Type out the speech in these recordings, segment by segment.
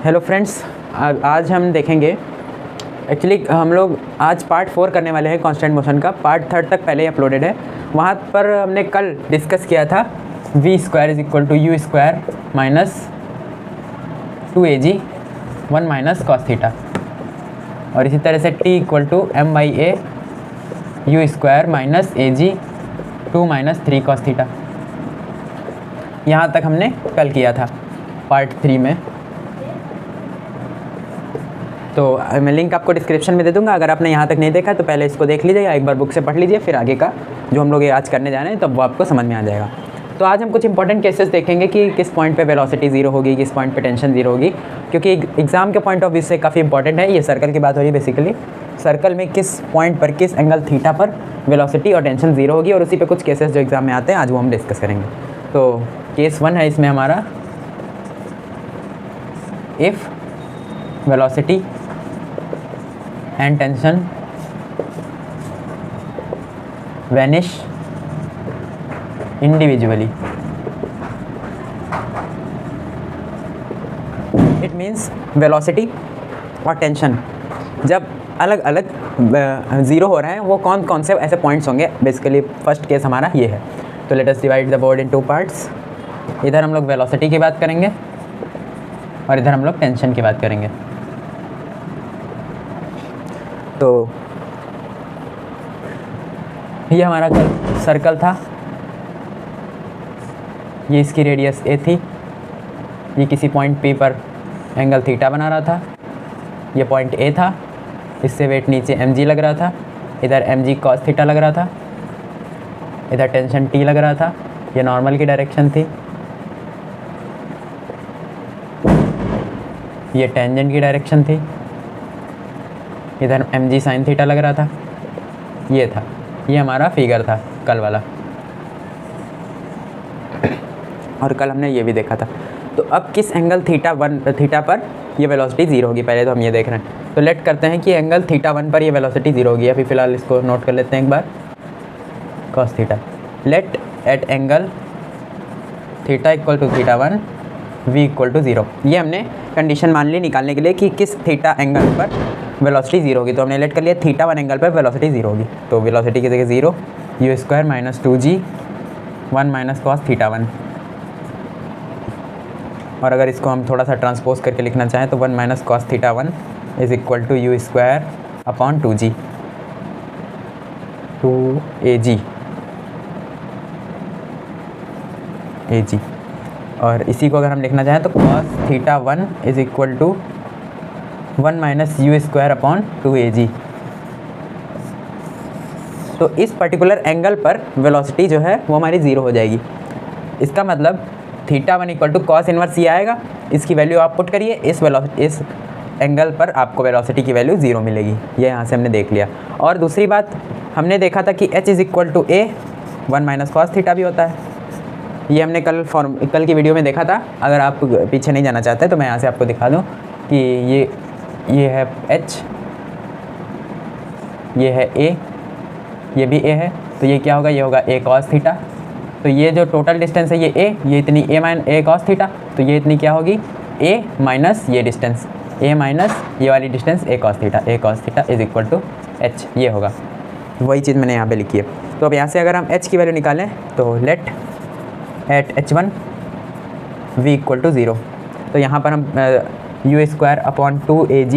Hello friends, आज हम देखेंगे एक्चुअली हम लोग आज पार्ट 4 करने वाले हैं कांस्टेंट मोशन का। पार्ट 3 तक पहले ही अपलोडेड है। वहाँ पर हमने कल डिस्कस किया था v² = u² minus 2ag 1 minus cos theta, और इसी तरह से t = m/a u² minus ag 2 minus 3 cos theta. यहाँ तक हमने कल किया था पार्ट 3 में। तो मैं लिंक आपको डिस्क्रिप्शन में दे दूंगा। अगर आपने यहाँ तक नहीं देखा तो पहले इसको देख लीजिएगा, एक बार बुक से पढ़ लीजिए, फिर आगे का जो हम लोग ये आज करने जा रहे हैं तब वो आपको समझ में आ जाएगा। तो आज हम कुछ इंपॉर्टेंट केसेस देखेंगे कि किस पॉइंट पे वेलोसिटी 0 होगी, किस पॉइंट पे टेंशन 0 होगी, क्योंकि एग्जाम के पॉइंट ऑफ व्यू से काफ़ी इंपॉर्टेंट है। ये सर्कल की बात हो रही है बेसिकली, सर्कल में किस पॉइंट पर, किस एंगल थीटा पर वेलोसिटी और टेंशन 0 होगी, और उसी पे कुछ केसेस जो एग्जाम में आते हैं आज वो हम डिस्कस करेंगे। तो केस 1 है इसमें हमारा, if velocity and tension vanish individually. It means velocity और टेंशन जब अलग अलग 0 हो रहे हैं वो कौन कौन से ऐसे पॉइंट्स होंगे। बेसिकली फर्स्ट केस हमारा ये है। तो let us divide the board in 2 parts. इधर हम लोग वेलोसिटी की बात करेंगे और इधर हम लोग टेंशन की बात करेंगे। तो ये हमारा सर्कल था, ये इसकी रेडियस a थी, ये किसी पॉइंट P पर एंगल थीटा बना रहा था, ये पॉइंट A था, इससे वेट नीचे mg लग रहा था, इधर mg cos थीटा लग रहा था, इधर टेंशन T लग रहा था, ये नॉर्मल की डायरेक्शन थी, ये टेंजेंट की डायरेक्शन थी, इधर mg sin थीटा लग रहा था, ये था, ये हमारा फिगर था कल वाला, और कल हमने ये भी देखा था। तो अब किस एंगल थीटा पर ये वेलोसिटी 0 होगी, पहले तो हम ये देख रहे हैं। तो लेट करते हैं कि एंगल थीटा 1 पर ये वेलोसिटी 0 होगी। अभी फ़िलहाल इसको नोट कर लेते हैं एक बार, cos theta. Let at angle theta = theta 1 v = 0। ये हमने कंडीशन मान ली निकालने के लिए कि किस थीटा एंगल पर वेलोसिटी 0 होगी। तो हमने लेट कर लिया थीटा 1 एंगल पर वेलोसिटी 0 होगी। तो वेलोसिटी की जगह 0 u² minus 2g 1 minus cos theta 1। और अगर इसको हम थोड़ा सा ट्रांसपोज करके लिखना चाहें तो 1 minus cos theta 1 = u² upon 2g 2ag। और इसी को अगर हम लिखना चाहें तो cos theta 1 = 1 minus u² upon 2ag। तो इस पर्टिकुलर एंगल पर वेलोसिटी जो है वो हमारी 0 हो जाएगी। इसका मतलब थीटा 1 = cos इनवर्स ये आएगा, इसकी वैल्यू आप पुट करिए, इस एंगल पर आपको वेलोसिटी की वैल्यू 0 मिलेगी। ये यहाँ से हमने देख लिया। और दूसरी बात हमने देखा था कि h = a 1 minus cos theta भी होता है। ये हमने कल की वीडियो में देखा था। अगर आप पीछे नहीं जाना चाहते तो मैं यहाँ से आपको दिखा दूँ कि ये है h, ये है a, ये भी a है, तो ये क्या होगा, ये होगा a cos थीटा। तो ये जो टोटल डिस्टेंस है ये a, ये इतनी a cos थीटा, तो ये इतनी क्या होगी a माइनस ये डिस्टेंस, a माइनस ये वाली distance a cos theta = h। ये होगा, वही चीज़ मैंने यहाँ पे लिखी है। तो अब यहाँ से अगर हम h की वैल्यू निकालें तो लेट एट h1 v = 0। तो यहाँ पर हम u² अपॉन 2ag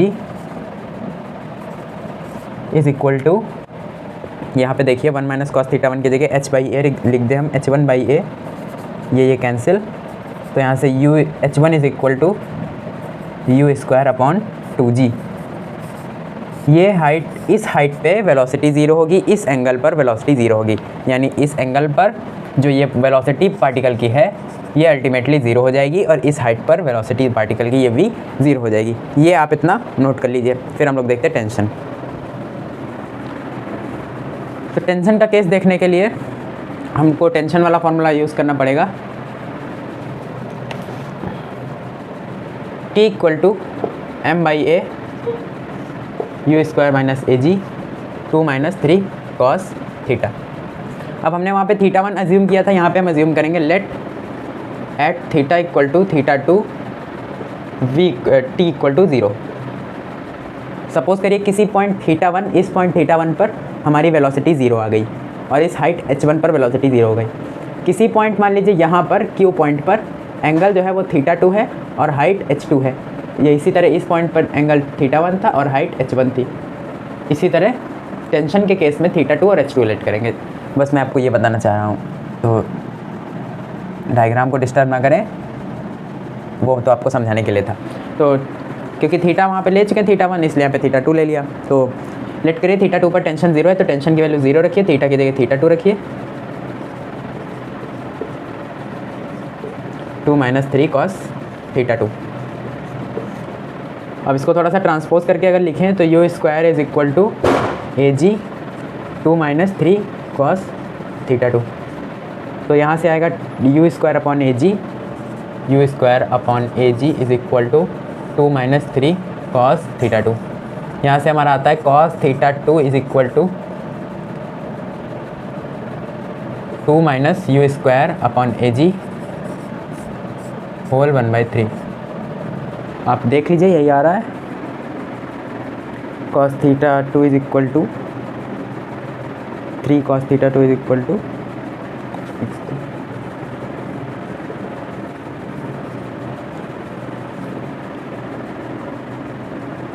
= यहाँ पे देखिए 1 माइनस cos थीटा 1 की जगह h/a लिख दें हम, h1/a, ये कैंसिल। तो यहाँ से h1 = u² अपॉन 2g। ये हाइट, इस हाइट पे वेलोसिटी 0 होगी, इस एंगल पर वेलोसिटी 0 होगी, यानी इस एंगल पर जो ये वेलोसिटी पार्टिकल की है ये अल्टीमेटली 0 हो जाएगी, और इस हाइट पर वेलोसिटी पार्टिकल की ये भी 0 हो जाएगी। ये आप इतना नोट कर लीजिए। फिर हम लोग देखते हैं टेंशन। तो टेंशन का केस देखने के लिए हमको टेंशन वाला फॉर्मूला यूज़ करना पड़ेगा, T = m/a u² minus ag 2 minus 3 cos theta. अब हमने वहाँ पे थीटा 1 अज्यूम किया था, यहाँ पे हम अज्यूम करेंगे let at theta = theta 2 t equal to 0। Suppose करिए किसी पॉइंट θ1, इस पॉइंट θ1 पर हमारी वेलोसिटी 0 आ गई और इस हाइट h1 पर वेलोसिटी 0 हो गई। किसी पॉइंट मान लीजिए यहाँ पर Q पॉइंट पर एंगल जो है वो θ2 है और हाइट h2 है। ये इसी तरह इस पॉइंट पर एंगल θ1 था और हाइट h1 थी। इसी तरह टेंशन के केस में θ2 और h2 लेट करेंगे। बस मैं आपको ये बताना चाह रहा हूँ, तो डायग्राम को डिस्टर्ब ना करें, वो तो आपको समझाने के लिए था। तो क्योंकि थीटा वहाँ पे ले चुके हैं θ1, इसलिए यहाँ पे θ2 ले लिया। तो लेट करिए θ2 पर टेंशन 0 है, तो टेंशन की वैल्यू 0 रखिए, थीटा की जगह θ2 रखिए। 2 - 3 cos θ2। अब इसको थोड़ा सा ट्रांसपोज करके अगर लिखें तो u² is equal to AG 2 - 3 cos θ2। तो यहाँ से आएगा u² upon AG, is equal to 2 - 3 cos θ2। यहाँ से हमारा आता है cos θ2 is equal to 2 - u² upon AG whole 1/3। आप देख लीजिए यही आ रहा है। cos θ2 is equal to 3 cos θ2 is equal to,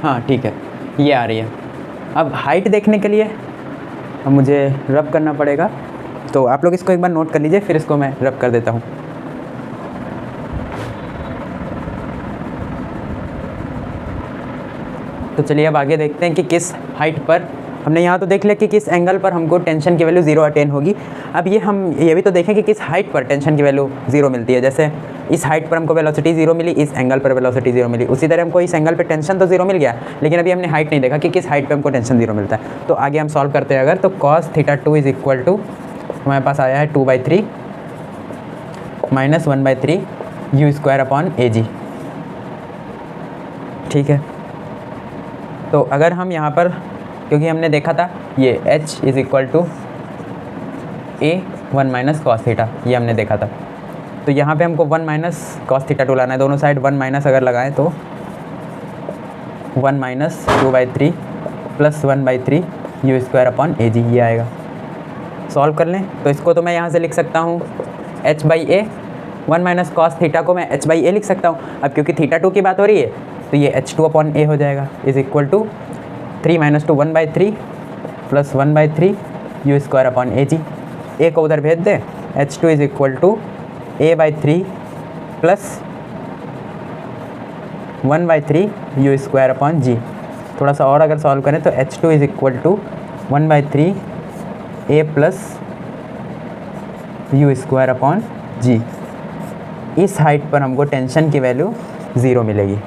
हाँ ठीक है, ये आ रही है। अब हाइट देखने के लिए अब मुझे रब करना पड़ेगा, तो आप लोग इसको एक बार नोट कर लीजिए, फिर इसको मैं रब कर देता हूँ। तो चलिए अब आगे देखते हैं कि किस हाइट पर, हमने यहाँ तो देख लिया कि किस एंगल पर हमको टेंशन की वैल्यू 0 अटेन होगी। अब हम ये भी तो देखें कि किस हाइट पर टेंशन की वैल्यू 0 मिलती है। जैसे इस हाइट पर हमको वेलोसिटी 0 मिली, इस एंगल पर वेलोसिटी 0 मिली। उसी तरह हमको इस एंगल पर टेंशन तो 0 मिल गया, लेकिन अभी हमने हाइट नहीं देखा कि किस हाइट पर हमको टेंशन 0 मिलता है। तो आगे हम सॉल्व करते हैं अगर, तो cos θ2 इज इक्वल टू हमारे पास आया है 2/3 - 1/3 u² अपॉन AG। ठीक है, तो अगर हम यहाँ पर, क्योंकि हमने देखा था ये h is equal to A1 - cos θ, ये हमने देखा था। तो यहाँ पे हमको 1 - cos θ2 लाना है। दोनों साइड 1 अगर लगाएं तो 1 - 2/3 + 1/3 u² अपॉन AG ये आएगा। सॉल्व कर लें तो इसको तो मैं यहाँ से लिख सकता हूँ h/a, 1 - cos θ को मैं h/a लिख सकता हूँ। अब क्योंकि θ2 की बात हो रही है तो ये h2 अपॉन a हो जाएगा, is equal to 3 - 2 1/3 + 1/3 u² upon AG। a को उधर भेज दें, h2 is equal to a/3 + 1/3 u² upon G। थोड़ा सा और अगर सॉल्व करें तो h2 is equal to 1/3 a + u² upon G। इस हाइट पर हमको टेंशन की वैल्यू 0 मिलेगी,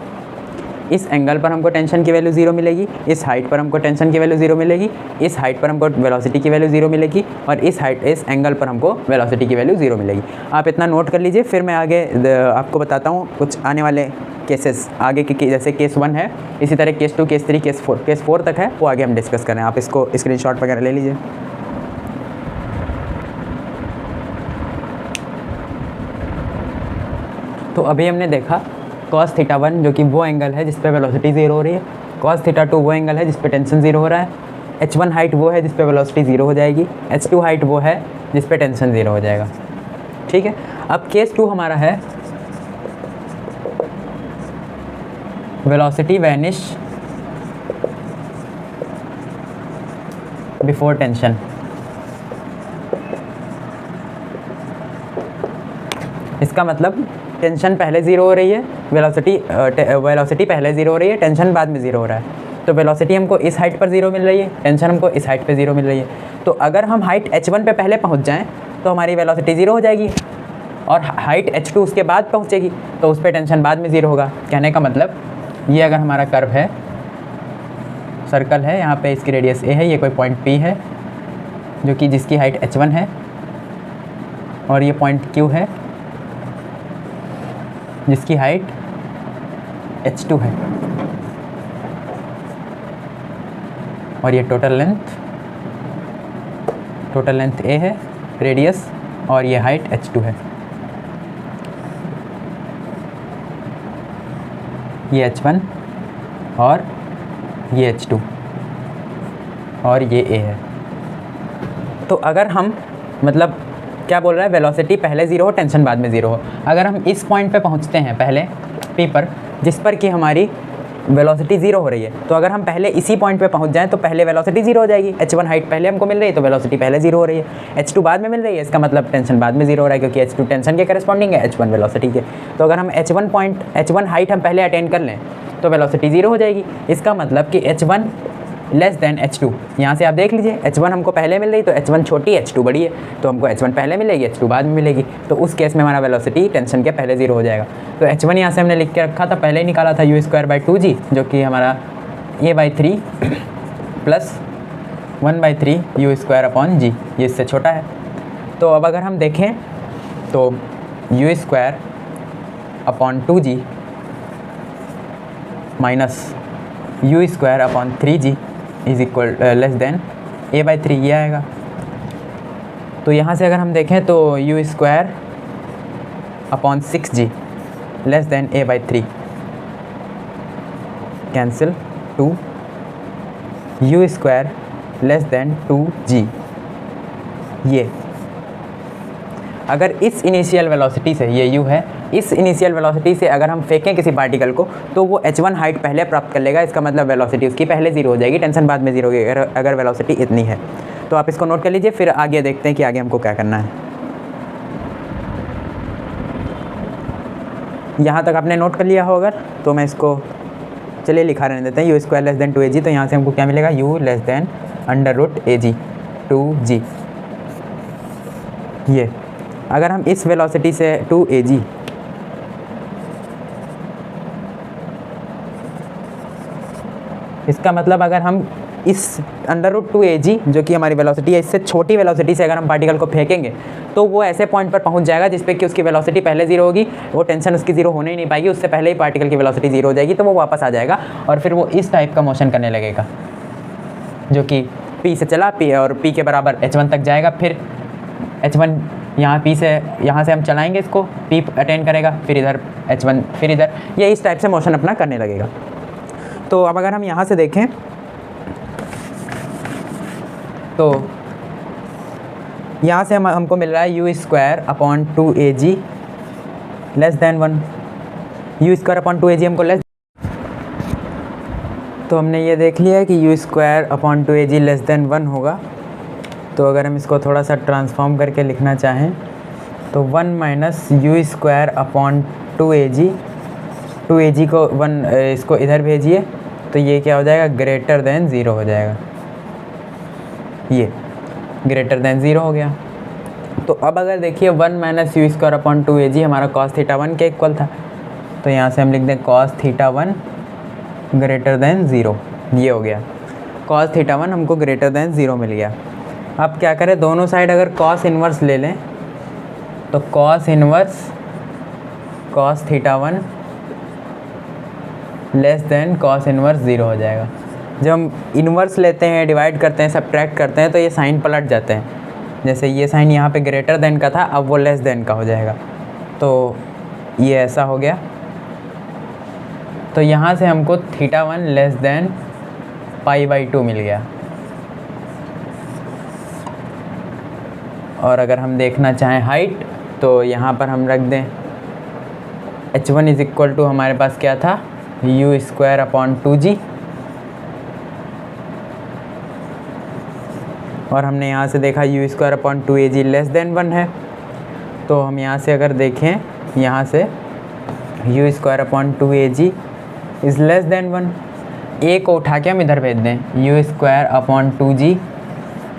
इस एंगल पर हमको टेंशन की वैल्यू 0 मिलेगी, इस हाइट पर हमको टेंशन की वैल्यू 0 मिलेगी, इस हाइट पर हमको वेलोसिटी की वैल्यू 0 मिलेगी और इस एंगल पर हमको वेलोसिटी की वैल्यू 0 मिलेगी। आप इतना नोट कर लीजिए, फिर मैं आगे आपको बताता हूँ कुछ आने वाले केसेस आगे के, जैसे केस 1 है, इसी तरह केस 2, केस 3, केस 4 तक है, वो आगे हम डिस्कस करें। आप इसको स्क्रीनशॉट वगैरह ले लीजिए। तो अभी हमने देखा cos θ1 जो कि वो एंगल है जिस पे वेलोसिटी 0 हो रही है, cos θ2 वो एंगल है जिस पे टेंशन 0 हो रहा है, h1 हाइट वो है जिस पे वेलोसिटी 0 हो जाएगी, h2 हाइट वो है जिस पे टेंशन 0 हो जाएगा। ठीक है, अब केस 2 हमारा है वेलोसिटी वैनिश बिफोर टेंशन। इसका मतलब टेंशन पहले 0 हो रही है, वेलोसिटी पहले 0 हो रही है, टेंशन बाद में 0 हो रहा है। तो वेलोसिटी हमको इस हाइट पर 0 मिल रही है, टेंशन हमको इस हाइट पे 0 मिल रही है। तो अगर हम हाइट h1 पे पहले पहुंच जाएं तो हमारी वेलोसिटी 0 हो जाएगी और हाइट h2 उसके बाद पहुंचेगी, तो उस पर टेंशन बाद में 0 होगा। कहने का मतलब ये अगर हमारा कर्व है, सर्कल है, यहाँ पे इसकी रेडियस a है, ये कोई पॉइंट P है जो कि जिसकी हाइट h1 है और ये पॉइंट Q है जिसकी हाइट h2 है और ये टोटल लेंथ a है, रेडियस, और ये हाइट h2 है। ये H1 और ये H2 और ये A है। तो अगर हम मतलब क्या बोल रहा है, वेलोसिटी पहले ज़ीरो हो, टेंशन बाद में ज़ीरो हो। अगर हम इस पॉइंट पे पहुंचते हैं पहले P पर, जिस पर कि हमारी वेलोसिटी ज़ीरो हो रही है, तो अगर हम पहले इसी पॉइंट पे पहुंच जाएं तो पहले वेलोसिटी ज़ीरो हो जाएगी। H1 हाइट पहले हमको मिल रही है तो वेलोसिटी पहले ज़ीरो हो रही है। H2 बाद में मिल रही है, इसका मतलब टेंशन बाद में ज़ीरो हो रहा है, क्योंकि H2 टेंशन के करस्पॉन्डिंग है, H1 वेलोसिटी के। तो अगर हम H1 हाइट हम पहले अटेन कर लें तो वेलोसिटी ज़ीरो हो जाएगी। इसका मतलब कि H1 लेस देन H2। यहाँ से आप देख लीजिए, H1 हमको पहले मिल रही तो H1 छोटी H2 बड़ी है, तो हमको H1 पहले मिलेगी, H2 बाद में मिलेगी। तो उस केस में हमारा वेलोसिटी टेंशन के पहले ज़ीरो हो जाएगा। तो H1 यहाँ से हमने लिख के रखा था, पहले ही निकाला था u²/2g, जो कि हमारा a/3 प्लस 1/3 u²/g, ये इससे छोटा है। तो अब अगर हम देखें तो u²/2g minus u²/3g is equal less than a/3, ये आएगा। तो यहाँ से अगर हम देखें तो u²/6g less than a/3 cancel, 2 u² less than 2g। ये अगर इस इनिशियल वेलोसिटी से, ये u है, इस इनिशियल वेलोसिटी से अगर हम फेंकें किसी पार्टिकल को तो वो H1 हाइट पहले प्राप्त कर लेगा। इसका मतलब वेलोसिटी उसकी पहले ज़ीरो हो जाएगी, टेंशन बाद में ज़ीरो होगी अगर वेलोसिटी इतनी है। तो आप इसको नोट कर लीजिए, फिर आगे देखते हैं कि आगे हमको क्या करना है। यहाँ तक आपने नोट कर लिया हो अगर, तो मैं इसको चलिए लिखा रहने देते हैं, u² लेस देन 2ag। तो यहाँ से हमको क्या मिलेगा, u less than √ag 2g। ये अगर हम इस वेलोसिटी से 2ag, इसका मतलब अगर हम इस √2ag जो कि हमारी वेलोसिटी है, इससे छोटी वेलोसिटी से अगर हम पार्टिकल को फेंकेंगे तो वो ऐसे पॉइंट पर पहुंच जाएगा जिस पे कि उसकी वेलोसिटी पहले ज़ीरो होगी, वो टेंशन उसकी ज़ीरो होने ही नहीं पाएगी, उससे पहले ही पार्टिकल की वेलोसिटी ज़ीरो हो जाएगी। तो वो वापस आ जाएगा और फिर वो इस टाइप का मोशन करने लगेगा, जो कि P से चला P और P के बराबर H1 तक जाएगा। फिर H1 यहाँ से हम चलाएंगे इसको, P अटेन करेगा, फिर इधर H1, फिर इधर, ये इस टाइप से मोशन अपना करने लगेगा। तो अब अगर हम यहाँ से देखें तो यहाँ से हमको मिल रहा है u²/2ag लेस देन 1, u²/2ag हमको लेस। तो हमने ये देख लिया है कि u²/2ag लेस देन 1 होगा। तो अगर हम इसको थोड़ा सा ट्रांसफॉर्म करके लिखना चाहें तो 1 माइनस u²/2ag, 2ag को 1 इसको इधर भेजिए तो ये क्या हो जाएगा, ग्रेटर देन 0 हो जाएगा। ये ग्रेटर देन 0 हो गया। तो अब अगर देखिए 1 माइनस u²/2ag हमारा cos θ1 के इक्वल था, तो यहाँ से हम लिख दें cos θ1 ग्रेटर देन 0, ये हो गया। cos θ1 हमको ग्रेटर देन 0 मिल गया। अब क्या करें, दोनों साइड अगर cos इन्वर्स ले लें तो cos inverse cos θ1 less than cos inverse 0 हो जाएगा। जब हम इन्वर्स लेते हैं, डिवाइड करते हैं, सब्ट्रैक्ट करते हैं तो ये साइन पलट जाते हैं। जैसे ये साइन यहाँ पे ग्रेटर देन का था, अब वो लेस देन का हो जाएगा। तो ये ऐसा हो गया। तो यहाँ से हमको θ1 लेस देन π/2 मिल गया। और अगर हम देखना चाहें हाइट तो यहाँ पर हम रख दें H1 इज इक्वल टू, हमारे पास क्या था, u²/2g, और हमने यहाँ से देखा u²/2ag लेस देन 1 है। तो हम यहाँ से अगर देखें, यहाँ से u²/2ag is less than 1, a को उठा के हम इधर भेज दें, u²/2g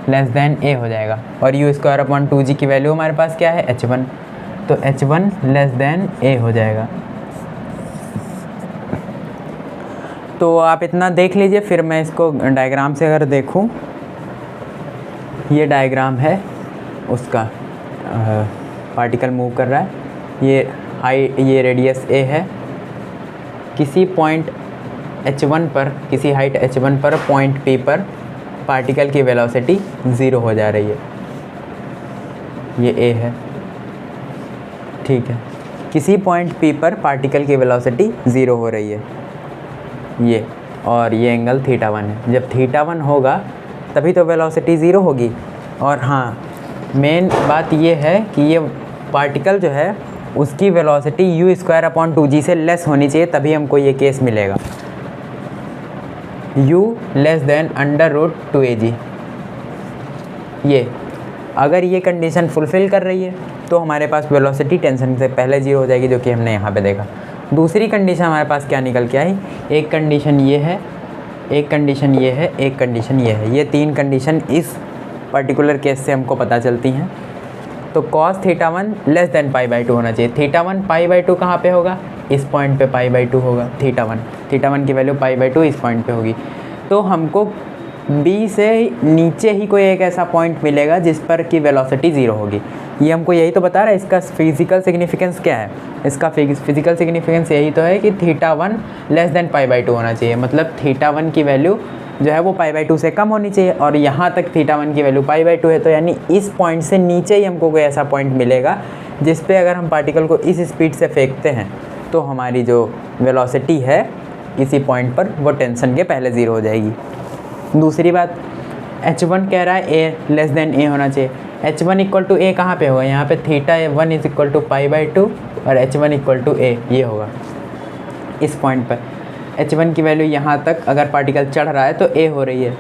लेस देन a हो जाएगा। और u²/2g की वैल्यू हमारे पास क्या है, H1, तो H1 लेस देन a हो जाएगा। तो आप इतना देख लीजिए, फिर मैं इसको डायग्राम से अगर देखूं, ये डायग्राम है उसका, पार्टिकल मूव कर रहा है, ये रेडियस a है, किसी पॉइंट H1 पर, किसी हाइट H1 पर पॉइंट P पर पार्टिकल की वेलोसिटी 0 हो जा रही है, ये a है, ठीक है। किसी पॉइंट P पर पार्टिकल की वेलोसिटी 0 हो रही है। ये, और ये एंगल थीटा 1 है। जब थीटा 1 होगा तभी तो वेलोसिटी ज़ीरो होगी। और हाँ, मेन बात ये है कि ये पार्टिकल जो है उसकी वेलोसिटी u²/2g से लेस होनी चाहिए, तभी हमको ये केस मिलेगा, u <2ag। ये अगर ये कंडीशन फुलफ़िल कर रही है तो हमारे पास वेलोसिटी टेंशन से पहले ज़ीरो हो जाएगी, जो कि हमने यहाँ पे देखा। दूसरी कंडीशन हमारे पास क्या निकल के आई, एक कंडीशन ये है, एक कंडीशन ये है, एक कंडीशन ये है। ये तीन कंडीशन इस पर्टिकुलर केस से हमको पता चलती हैं। तो cos θ1 π/2 होना चाहिए। θ1 π/2 कहाँ पे होगा, इस पॉइंट पे π/2 होगा। θ1 की वैल्यू π/2 इस पॉइंट पे होगी। तो हमको B से नीचे ही कोई एक ऐसा पॉइंट मिलेगा जिस पर कि वेलोसिटी ज़ीरो होगी। ये हमको यही तो बता रहा है। इसका फिज़िकल सिग्निफिकेंस क्या है, इसका फिज़िकल सिग्निफिकेंस यही तो है कि θ1 π/2 होना चाहिए। मतलब θ1 की वैल्यू जो है वो π/2 से कम होनी चाहिए, और यहाँ तक θ1 की वैल्यू π/2 है। तो यानी इस पॉइंट से नीचे ही हमको कोई ऐसा पॉइंट मिलेगा जिस पे अगर हम पार्टिकल को इस स्पीड से फेंकते हैं तो हमारी जो वेलोसिटी है इसी पॉइंट पर वो टेंशन के पहले ज़ीरो हो जाएगी। दूसरी बात, h1 कह रहा है a a होना चाहिए। h1 = a कहाँ पे होगा, यहाँ पे θ1 = π/2 और h1 = a, ये होगा इस पॉइंट पर। h1 की वैल्यू यहाँ तक अगर पार्टिकल चढ़ रहा है तो a हो रही है।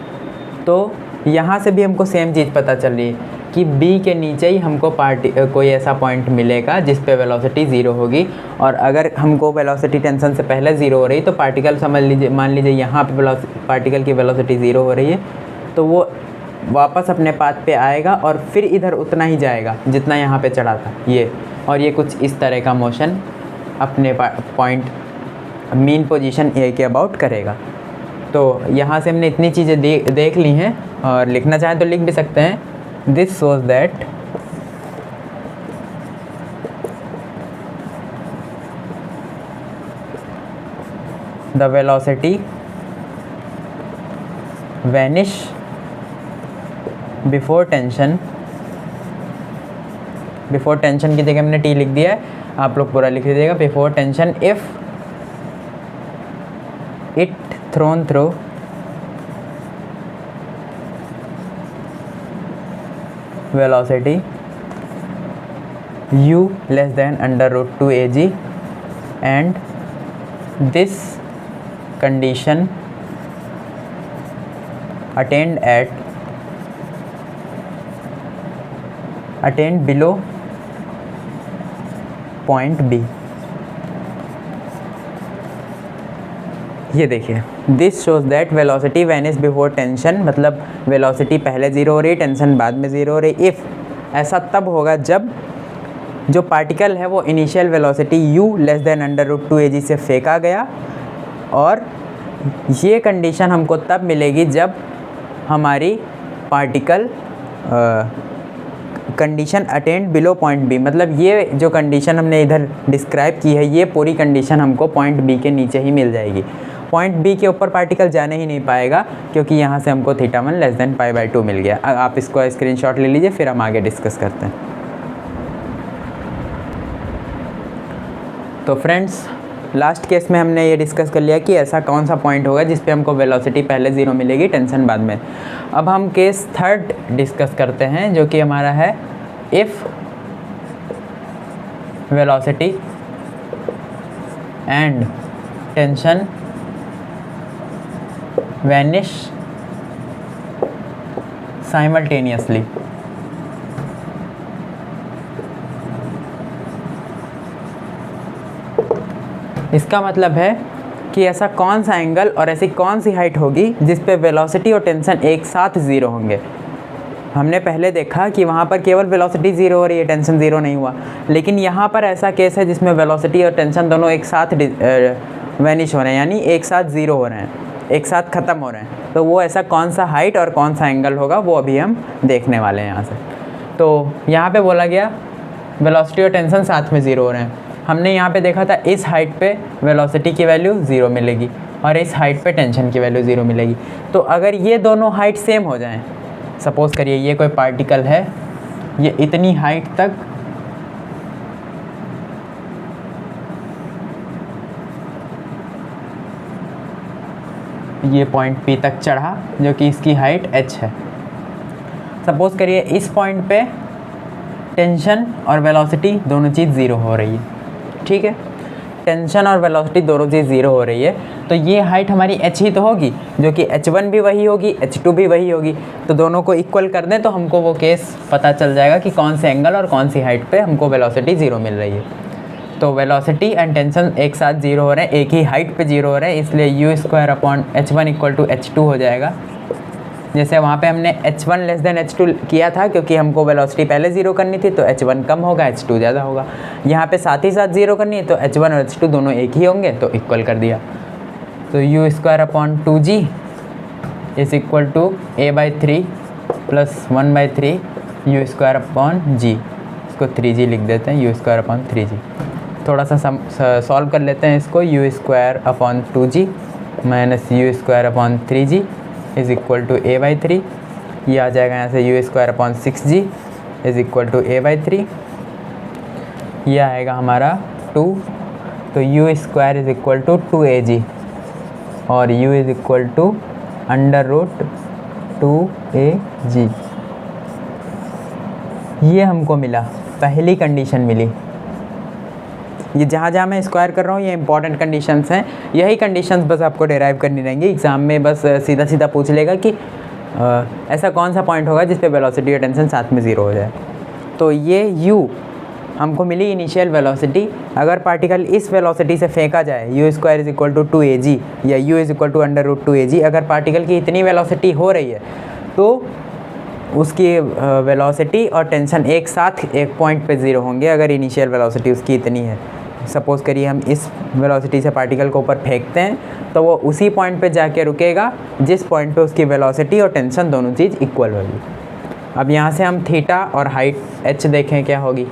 तो यहाँ से भी हमको सेम चीज़ पता चल रही है कि B के नीचे ही हमको कोई ऐसा पॉइंट मिलेगा जिस पे वेलोसिटी ज़ीरो होगी। और अगर हमको वेलोसिटी टेंशन से पहले ज़ीरो हो रही तो पार्टिकल समझ लीजिए, मान लीजिए यहाँ पे पार्टिकल की वेलोसिटी ज़ीरो हो रही है, तो वो वापस अपने पाथ पे आएगा और फिर इधर उतना ही जाएगा जितना यहाँ पे चढ़ा था ये। और ये कुछ इस तरह का मोशन अपने पॉइंट मीन पोजीशन A के अबाउट करेगा। तो यहाँ से हमने इतनी चीज़ें देख ली हैं, और लिखना चाहें तो लिख भी सकते हैं। This shows that the velocity vanish before tension की जगह हमने T लिख दिया है, आप लोग पूरा लिख दीजिएगा। Before tension if it thrown through velocity u <√2ag and this condition attained below point B। ये देखिए, this shows that velocity vanish before tension, मतलब वेलोसिटी पहले ज़ीरो हो रही, टेंशन बाद में ज़ीरो हो रही। इफ़ ऐसा तब होगा जब जो पार्टिकल है वो इनिशियल वेलोसिटी u <√2ag से फेंका गया, और ये कंडीशन हमको तब मिलेगी जब हमारी particle condition attend below point B। मतलब ये जो कंडीशन हमने इधर डिस्क्राइब की है, ये पूरी कंडीशन हमको पॉइंट B के नीचे ही मिल जाएगी। पॉइंट B के ऊपर पार्टिकल जाने ही नहीं पाएगा, क्योंकि यहाँ से हमको θ1 π/2 मिल गया। आप इसको स्क्रीनशॉट ले लीजिए, फिर हम आगे डिस्कस करते हैं। तो फ्रेंड्स, लास्ट केस में हमने ये डिस्कस कर लिया कि ऐसा कौन सा पॉइंट होगा जिस पे हमको वेलोसिटी पहले ज़ीरो मिलेगी, टेंशन बाद में। अब हम केस थर्ड डिस्कस करते हैं, जो कि हमारा है if velocity and tension vanish simultaneously. इसका मतलब है कि ऐसा कौन सा एंगल और ऐसी कौन सी हाइट होगी जिस पे वेलोसिटी और टेंशन एक साथ ज़ीरो होंगे। हमने पहले देखा कि वहाँ पर केवल वेलोसिटी ज़ीरो हो रही है, टेंशन ज़ीरो नहीं हुआ। लेकिन यहाँ पर ऐसा केस है जिसमें वेलोसिटी और टेंशन दोनों एक साथ वैनिश हो रहे हैं, यानी एक साथ ज़ीरो हो रहे हैं, एक साथ ख़त्म हो रहे हैं। तो वो ऐसा कौन सा हाइट और कौन सा एंगल होगा वो अभी हम देखने वाले हैं यहाँ से। तो यहाँ पे बोला गया वेलोसिटी और टेंशन साथ में ज़ीरो हो रहे हैं। हमने यहाँ पे देखा था इस हाइट पे वेलोसिटी की वैल्यू ज़ीरो मिलेगी और इस हाइट पे टेंशन की वैल्यू ज़ीरो मिलेगी। तो अगर ये दोनों हाइट सेम हो जाएं, सपोज़ करिए ये कोई पार्टिकल है, ये इतनी हाइट तक ये पॉइंट P तक चढ़ा जो कि इसकी हाइट h है। सपोज़ करिए इस पॉइंट पे टेंशन और वेलोसिटी दोनों चीज़ ज़ीरो हो रही है, ठीक है, टेंशन और वेलोसिटी दोनों चीज़ ज़ीरो हो रही है, तो ये हाइट हमारी h ही तो होगी, जो कि h1 भी वही होगी, h2 भी वही होगी। तो दोनों को इक्वल कर दें तो हमको वो केस पता चल जाएगा कि कौन से एंगल और कौन सी हाइट पे हमको वेलोसिटी ज़ीरो मिल रही है। तो वेलोसिटी एंड टेंशन एक साथ ज़ीरो हो रहे हैं, एक ही हाइट पे ज़ीरो हो रहे हैं, इसलिए u² / h1 = h2 हो जाएगा। जैसे वहाँ पे हमने h1 < h2 किया था, क्योंकि हमको वेलोसिटी पहले ज़ीरो करनी थी, तो h1 कम होगा, h2 ज़्यादा होगा। यहाँ पे साथ ही साथ ज़ीरो करनी है, तो h1 और h2 दोनों एक ही होंगे, तो इक्वल कर दिया। तो u² / 2g = a/3 + 1/3 u² / g। इसको 3g लिख देते हैं, u² / 3g। थोड़ा सा सॉल्व कर लेते हैं इसको। u² / 2g - u² / 3g = a/3। ये आ जाएगा यहाँ से u² / 6g = a/3। ये आएगा हमारा 2। तो u² = 2ag और u = √2ag। ये हमको मिला, पहली कंडीशन मिली। ये जहाँ जहाँ मैं स्क्वायर कर रहा हूँ ये इंपॉर्टेंट कंडीशंस हैं, यही कंडीशंस बस आपको डेराइव करनी रहेंगी। एग्ज़ाम में बस सीधा सीधा पूछ लेगा कि ऐसा कौन सा पॉइंट होगा जिस पे वेलोसिटी और टेंशन साथ में ज़ीरो हो जाए। तो ये u हमको मिली इनिशियल वेलोसिटी। अगर पार्टिकल इस वेलोसिटी से फेंका जाए u² = 2ag या u = √2ag, अगर पार्टिकल की इतनी वेलोसिटी हो रही है तो उसकी वेलोसिटी और टेंशन एक साथ एक पॉइंट पे ज़ीरो होंगे, अगर इनिशियल वेलोसिटी उसकी इतनी है। सपोज़ करिए हम इस वेलोसिटी से पार्टिकल को ऊपर फेंकते हैं तो वो उसी पॉइंट पे जाके रुकेगा जिस पॉइंट पे उसकी वेलोसिटी और टेंशन दोनों चीज़ इक्वल होगी। अब यहाँ से हम थीटा और हाइट h देखें क्या होगी।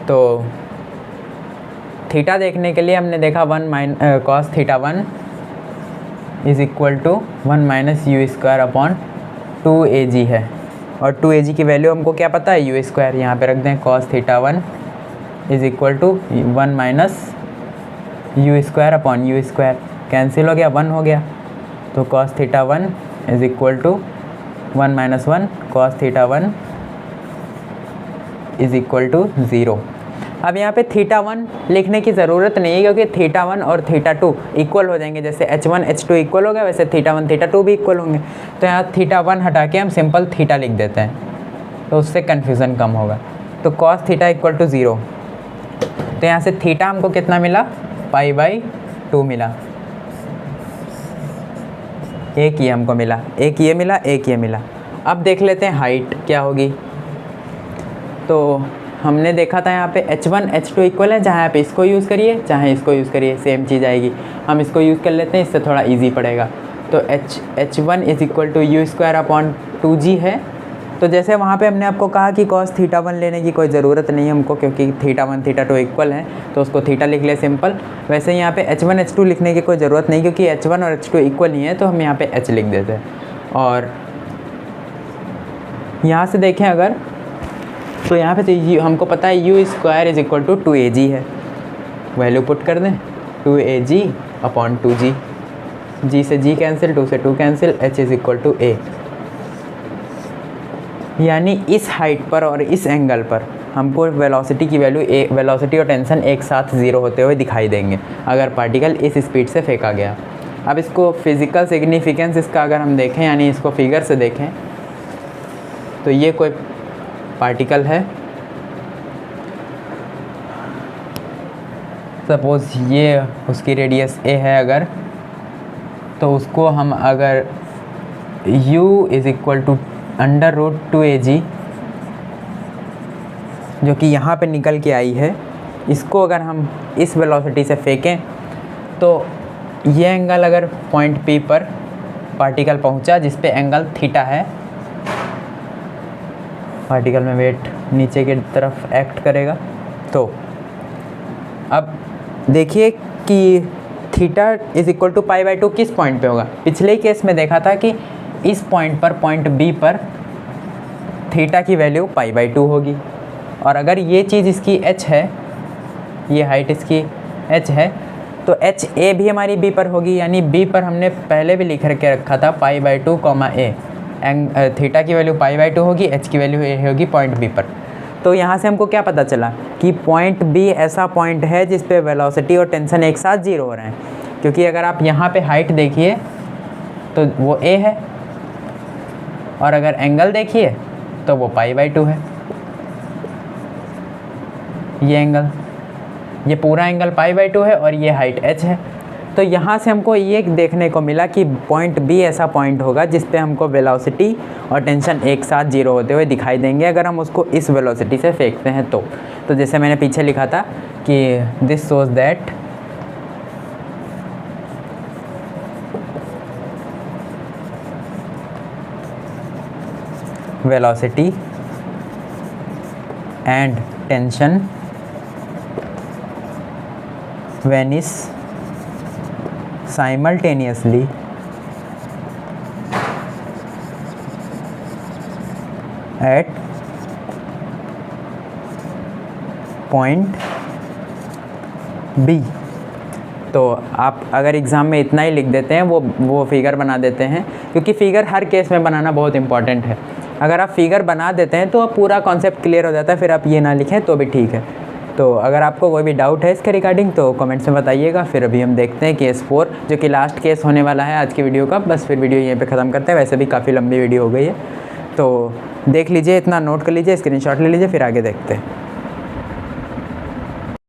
तो थीटा देखने के लिए हमने देखा cos θ1 = 1 - u² / 2ag है, और 2ag की वैल्यू हमको क्या पता है, u²। यहाँ पे रख दें cos θ1 = 1 - u²/u²। कैंसिल हो गया, 1 हो गया। तो cos θ1 = 1 - 1 cos θ1 = 0। अब यहाँ पे θ1 लिखने की ज़रूरत नहीं है, क्योंकि θ1 और θ2 इक्वल हो जाएंगे। जैसे h1 h2 इक्वल हो गया, वैसे θ1 θ2 भी इक्वल होंगे। तो यहाँ θ1 हटा के हम सिंपल थीटा लिख देते हैं, तो उससे कन्फ्यूज़न कम होगा। तो cos θ = 0। तो यहाँ से थीटा हमको कितना मिला, π/2 मिला। एक ये हमको मिला, एक ये मिला, एक ये मिला। अब देख लेते हैं हाइट क्या होगी। तो हमने देखा था यहाँ पे h1 h2 इक्वल है, जहाँ पे इसको यूज़ करिए चाहे इसको यूज़ करिए सेम चीज़ आएगी। हम इसको यूज़ कर लेते हैं, इससे थोड़ा इजी पड़ेगा। तो h1 = u² / 2g है। तो जैसे वहाँ पे हमने आपको कहा कि cos θ1 लेने की कोई ज़रूरत नहीं है हमको, क्योंकि θ1 θ2 इक्वल है, तो उसको थीटा लिख ले सिंपल। वैसे यहाँ पे h1 h2 लिखने की कोई ज़रूरत नहीं, क्योंकि h1 और h2 इक्वल ही है, तो हम यहाँ पे h लिख देते हैं। और यहाँ से देखें अगर, तो यहाँ पे तो हमको पता है u² = 2ag है। वैल्यू पुट कर दें, 2ag/ 2g। g से g कैंसिल, 2 से 2 कैंसिल, h = a। यानी इस हाइट पर और इस एंगल पर हमको वेलोसिटी की वैल्यू वेलोसिटी और टेंशन एक साथ ज़ीरो होते हुए दिखाई देंगे अगर पार्टिकल इस स्पीड से फेंका गया। अब इसको फिज़िकल सिग्निफिकेंस इसका अगर हम देखें, यानी इसको फिगर से देखें, तो ये कोई पार्टिकल है, सपोज़ ये उसकी रेडियस a है अगर, तो उसको हम अगर u = √2ag, जो कि यहाँ पे निकल के आई है, इसको अगर हम इस वेलोसिटी से फेंकें तो ये एंगल अगर पॉइंट P पर पार्टिकल पहुँचा जिस पे एंगल थीटा है, पार्टिकल में वेट नीचे की तरफ एक्ट करेगा। तो अब देखिए कि थीटा = π/2 किस पॉइंट पे होगा। पिछले केस में देखा था कि इस पॉइंट पर, पॉइंट B पर थीटा की वैल्यू π/2 होगी, और अगर ये चीज़ इसकी h है, ये हाइट इसकी h है, तो एच ए भी हमारी बी पर होगी, यानी बी पर हमने पहले भी लिख के रखा था π/2 ए, थीटा की वैल्यू π/2 होगी, एच की वैल्यू ए होगी पॉइंट बी पर। तो यहाँ से हमको क्या पता चला कि पॉइंट बी ऐसा पॉइंट है जिस पे वेलोसिटी और टेंशन एक साथ 0 हो रहे हैं, क्योंकि अगर आप यहाँ पे हाइट देखिए तो वो a है, और अगर एंगल देखिए तो वो π/2 है। ये एंगल, ये पूरा एंगल π/2 है और ये हाइट h है। तो यहाँ से हमको ये देखने को मिला कि पॉइंट बी ऐसा पॉइंट होगा जिस पे हमको वेलोसिटी और टेंशन एक साथ 0 होते हुए दिखाई देंगे अगर हम उसको इस वेलोसिटी से फेंकते हैं तो जैसे मैंने पीछे लिखा था कि this shows that velocity and tension Venice simultaneously at point B। तो आप अगर एग्ज़ाम में इतना ही लिख देते हैं, वो फिगर बना देते हैं, क्योंकि फ़िगर हर केस में बनाना बहुत इंपॉर्टेंट है। अगर आप फिगर बना देते हैं तो अब पूरा कॉन्सेप्ट क्लियर हो जाता है, फिर आप ये ना लिखें तो भी ठीक है। तो अगर आपको कोई भी डाउट है इसके रिगार्डिंग तो कमेंट्स में बताइएगा। फिर अभी हम देखते हैं केस 4, जो कि लास्ट केस होने वाला है आज की वीडियो का। बस फिर वीडियो यहीं पे ख़त्म करते हैं, वैसे भी काफ़ी लंबी वीडियो हो गई है, तो देख लीजिए, इतना नोट कर लीजिए, स्क्रीनशॉट ले लीजिए, फिर आगे देखते हैं।